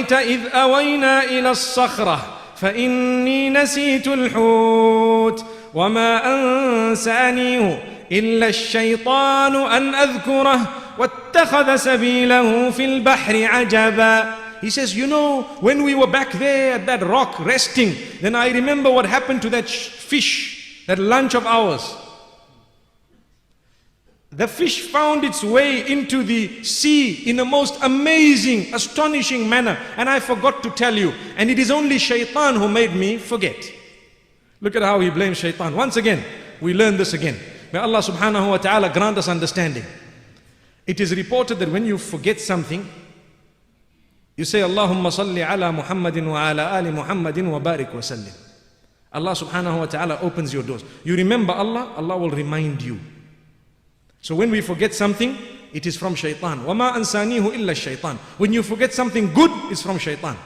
أَرَأَيْتَ إِذْ أَوَيْنَا إِلَى الصَّخْرَةِ فَإِنِّي نَسِيتُ الْحُوتَ وَمَا أَنْسَانِيهُ إِلَّا الشَّيْطَانُ أَنْ أَذْكُرَهُ وَاتَّخَذَ سَبِيلَهُ فِي الْبَحْرِ عَجَبًا. He says, you know, when we were back there at that rock resting, then I remember what happened to that fish, that lunch of ours. The fish found its way into the sea in a most amazing, astonishing manner, and I forgot to tell you, and it is only shaitan who made me forget. Look at how he blames shaitan. Once again, we learn this again. May Allah subhanahu wa ta'ala grant us understanding. It is reported that when you forget something, you say, Allahumma salli ala Muhammadin wa ala ali Muhammadin wa barik wa sallim. Allah subhanahu wa ta'ala opens your doors. You remember Allah, Allah will remind you. So when we forget something, it is from shaitan. وَمَا أَنْسَانِيهُ إِلَّا الشَّيْطَانِ. When you forget something good, it's from shaitan.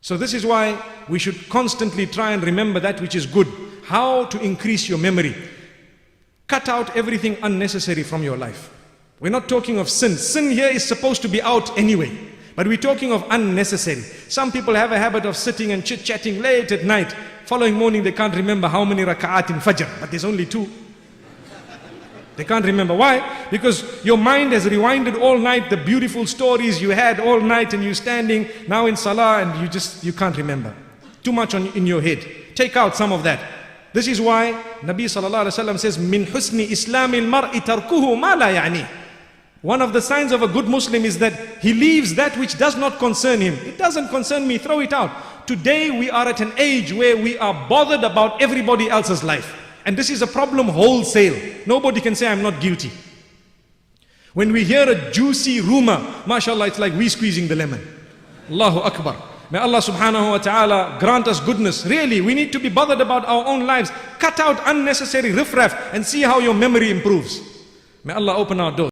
So this is why we should constantly try and remember that which is good. How to increase your memory. Cut out everything unnecessary from your life. We're not talking of sin. Sin here is supposed to be out anyway. But we're talking of unnecessary. Some people have a habit of sitting and chit-chatting late at night. Following morning they can't remember how many raka'at in Fajr. But there's only 2. They can't remember. Why? Because your mind has rewinded all night the beautiful stories you had all night, and you're standing now in Salah and you can't remember. Too much in your head. Take out some of that. This is why Nabi sallallahu alaihi wasallam says, Min husni islamil mar'i tarkuhu ma la ya'ni. One of the signs of a good Muslim is that he leaves that which does not concern him. It doesn't concern me, throw it out. Today we are at an age where we are bothered about everybody else's life. And this is a problem wholesale. Nobody can say I'm not guilty. When we hear a juicy rumor, mashallah, it's like we squeezing the lemon. Allahu Akbar. May Allah subhanahu wa ta'ala grant us goodness. Really, we need to be bothered about our own lives. Cut out unnecessary riffraff and see how your memory improves. May Allah open our doors.